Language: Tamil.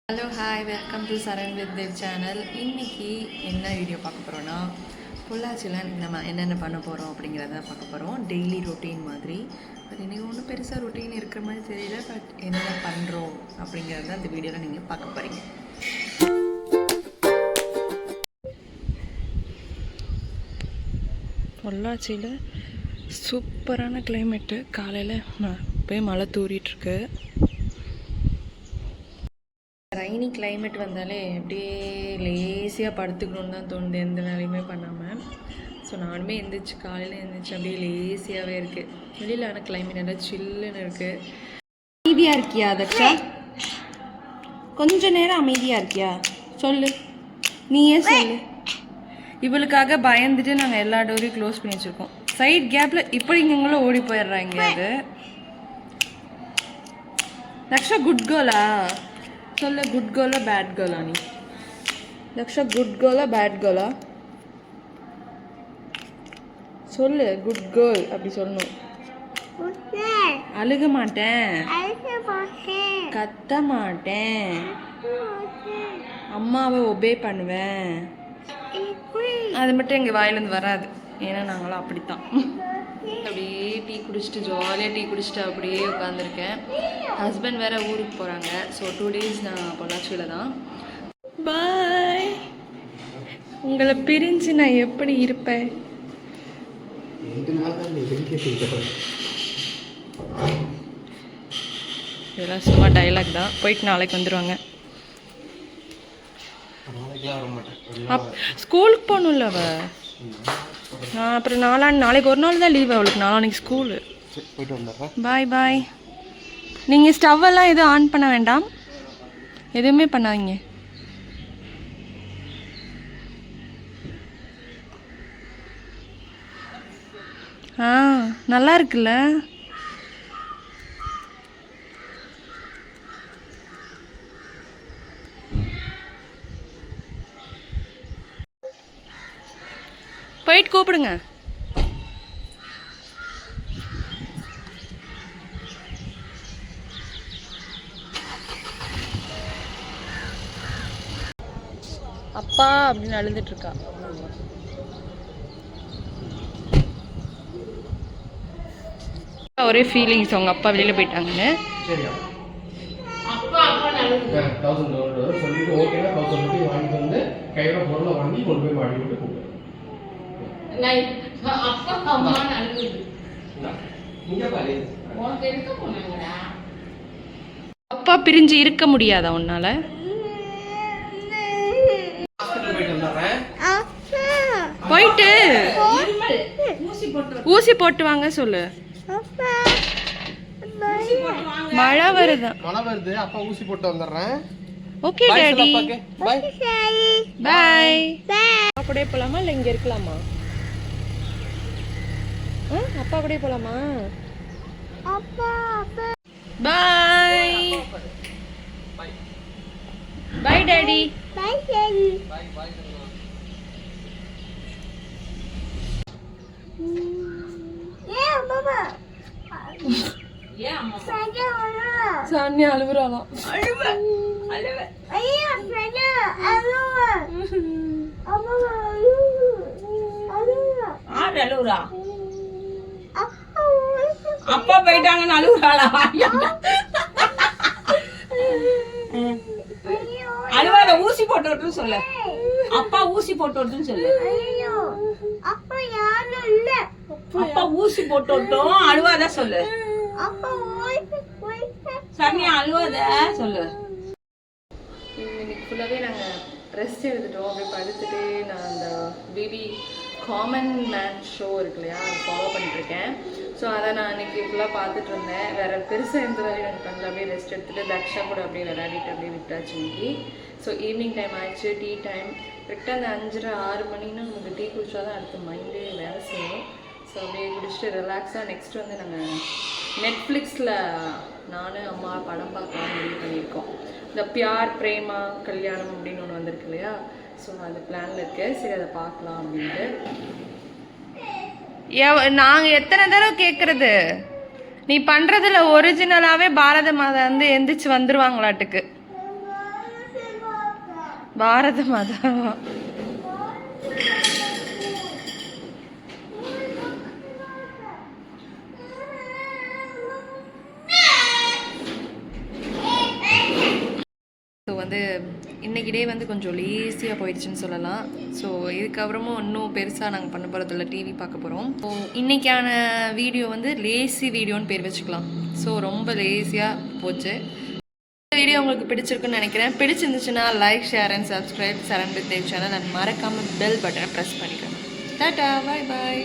Hello hi welcome to Charan with Dev channel. இன்றைக்கி என்ன வீடியோ பார்க்க போகிறோன்னா, பொள்ளாச்சியில் நம்ம என்னென்ன பண்ண போகிறோம் அப்படிங்கிறத பார்க்க போகிறோம். டெய்லி ரொட்டீன் மாதிரி. பட் இன்றைக்கி ஒன்றும் பெருசாக ரொட்டீன் இருக்கிற மாதிரி தெரியல. பட் என்னென்ன பண்ணுறோம் அப்படிங்கிறத அந்த வீடியோவில் நீங்கள் பார்க்க போகிறீங்க. பொள்ளாச்சியில் சூப்பரான கிளைமேட்டு. காலையில் போய் மழை தூரிட்டுருக்கு. ரைனி கிளைமேட் வந்தாலே அப்படியே லேசியாக படுத்துக்கணுன்னு தான் தோணுது, எந்த வேலையுமே பண்ணாமல். ஸோ நானுமே எழுந்திரிச்சு காலையில் எழுந்திரிச்சு அப்படியே லேசியாகவே இருக்குது. வெளியில் ஆனால் கிளைமேட் நல்லா சில்லுன்னு இருக்குது. அமைதியாக இருக்கியா தக்ஷா? கொஞ்ச நேரம் அமைதியாக இருக்கியா? சொல்லு, நீயே சொல்லு. இவளுக்காக பயந்துட்டு நாங்கள் எல்லா டோரையும் க்ளோஸ் பண்ணி வச்சுருக்கோம். சைட் கேப்பில் இப்படி இங்கங்களும் ஓடி போயிடுறாங்க. அது தக்ஷா குட் கேர்ளா? சொல்ல, குட் கேர்ளா பேட் கேர்ளா? நீ தக்ஷா குட் கேர்ளா பேட் கேர்ளா? சொல்லு, குட் கேர்ள் அப்படி சொல்லணும். அழுக மாட்டேன், கத்த மாட்டேன், அம்மாவை ஒபே பண்ணுவேன். அது மட்டும் எங்கள் வாயிலேருந்து வராது, ஏன்னா நாங்களாம் அப்படித்தான். அப்படியே டீ குடிச்சிட்டு ஜாலியாக டீ குடிச்சிட்டு அப்படியே உட்காந்துருக்கேன். ஹஸ்பண்ட் வேறு ஊருக்கு போகிறாங்க. ஸோ 2 days நான் பொள்ளாச்சியில் தான். பாய். உங்களை பிரிஞ்சு நான் எப்படி இருப்பேன்? இதெல்லாம் சும்மா டைலாக் தான். போயிட்டு நாளைக்கு வந்துடுவாங்க. ஸ்கூலுக்கு போகணும்ல அவ. நான் அப்புறம் நாளைக்கு ஒரு நாள் தான் லீவ் அவளுக்கு. நாளைக்கு ஸ்கூலு. பாய் பாய். நீங்கள் ஸ்டவ்வெல்லாம் எதுவும் ஆன் பண்ண வேண்டாம், எதுவுமே பண்ணாதீங்க. நல்லா இருக்குல்ல? போயிட்டு கூப்பிடுங்க. அப்பா அப்படின்னு அழுதுட்டு இருக்கா. ஒரே ஃபீலிங்ஸ், அவங்க அப்பா வெளியில போயிட்டாங்கன்னு. அப்பா பிரிஞ்சு இருக்க முடியாதா உன்னால? போயிட்டு ஊசி போட்டு வாங்க சொல்லு. மழை வருது, அப்பா ஊசி போட்டு வந்துடுறேன். Okay daddy, bye bye. அப்படியே போலாமா இல்லை இங்கே இருக்கலாமா? அப்பா அப்படியே போலாமா? Bye bye daddy. சானியா அழுவுறாளாம். அப்பா போயிட்டாங்கன்னு அழுவுறாளா? அழுவாத, ஊசி போட்டு விட்டுன்னு சொல்லு. அப்பா ஊசி போட்டு விட்டுன்னு சொல்லு. அப்பா ஊசி போட்டு விட்டோம், அழுவாத சொல்லு. சனியா அழுவாத சொல்லு. இன்னைக்கு ஃபுல்லாகவே நாங்கள் ரெஸ்ட் எடுத்துட்டோம். அப்படியே படுத்துட்டு நான் அந்த பேபி காமன் மேன் ஷோ இருக்கு இல்லையா, அதை ஃபாலோ பண்ணிட்டுருக்கேன். ஸோ அதை நான் இன்னைக்கு ஃபுல்லாக பார்த்துட்டு இருந்தேன். வேறு பெருசாக எந்த வேலையும் எனக்கு பண்ணல. அப்படியே ரெஸ்ட் எடுத்துகிட்டு தக்ஷா கூட அப்படியே விளையாடிட்டு அப்படியே விட்டாச்சு இன்னைக்கு. ஸோ ஈவினிங் டைம் ஆயிடுச்சு, டீ டைம். கரெக்டாக அந்த 5:30-6 மணின்னா நமக்கு டீ குடிச்சா தான் அடுத்த மைண்டே வேலை செய்யும். ஸோ அப்படியே குடிச்சிட்டு ரிலாக்ஸாக நெக்ஸ்ட் வந்து நாங்கள் நெட்ஃப்ளிக்ஸில் நானும் அம்மா படம் பார்க்கலாம் முடிவு பண்ணியிருக்கோம். இந்த பியார் பிரேமா கல்யாணம் அப்படின்னு ஒன்று வந்திருக்கு இல்லையா, ஸோ அது பிளானில் இருக்குது. சரி அதை பார்க்கலாம் அப்படின்ட்டு. நாங்கள் எத்தனை தடவை கேட்குறது? நீ பண்ணுறதுல ஒரிஜினலாகவே பாரத மாதா வந்து எந்திரிச்சு வந்துடுவாங்களாட்டுக்கு. பாரத மாதா. ஸோ வந்து இன்றைக்கி டே வந்து கொஞ்சம் லேசியாக போயிடுச்சுன்னு சொல்லலாம். ஸோ இதுக்கப்புறமும் இன்னும் பெருசாக நாங்கள் பண்ண போகிறதில்ல, டிவி பார்க்க போகிறோம். ஸோ இன்றைக்கான வீடியோ வந்து லேசி வீடியோன்னு பேர் வச்சுக்கலாம். ஸோ ரொம்ப லேசியாக போச்சு. இந்த வீடியோ உங்களுக்கு பிடிச்சிருக்குன்னு நினைக்கிறேன். பிடிச்சிருந்துச்சுன்னா like, share and subscribe Charan with Dev channel. And மறக்காமல் பெல் பட்டனை ப்ரெஸ் பண்ணிக்கிறேன். டாட்டா, பாய் பாய்.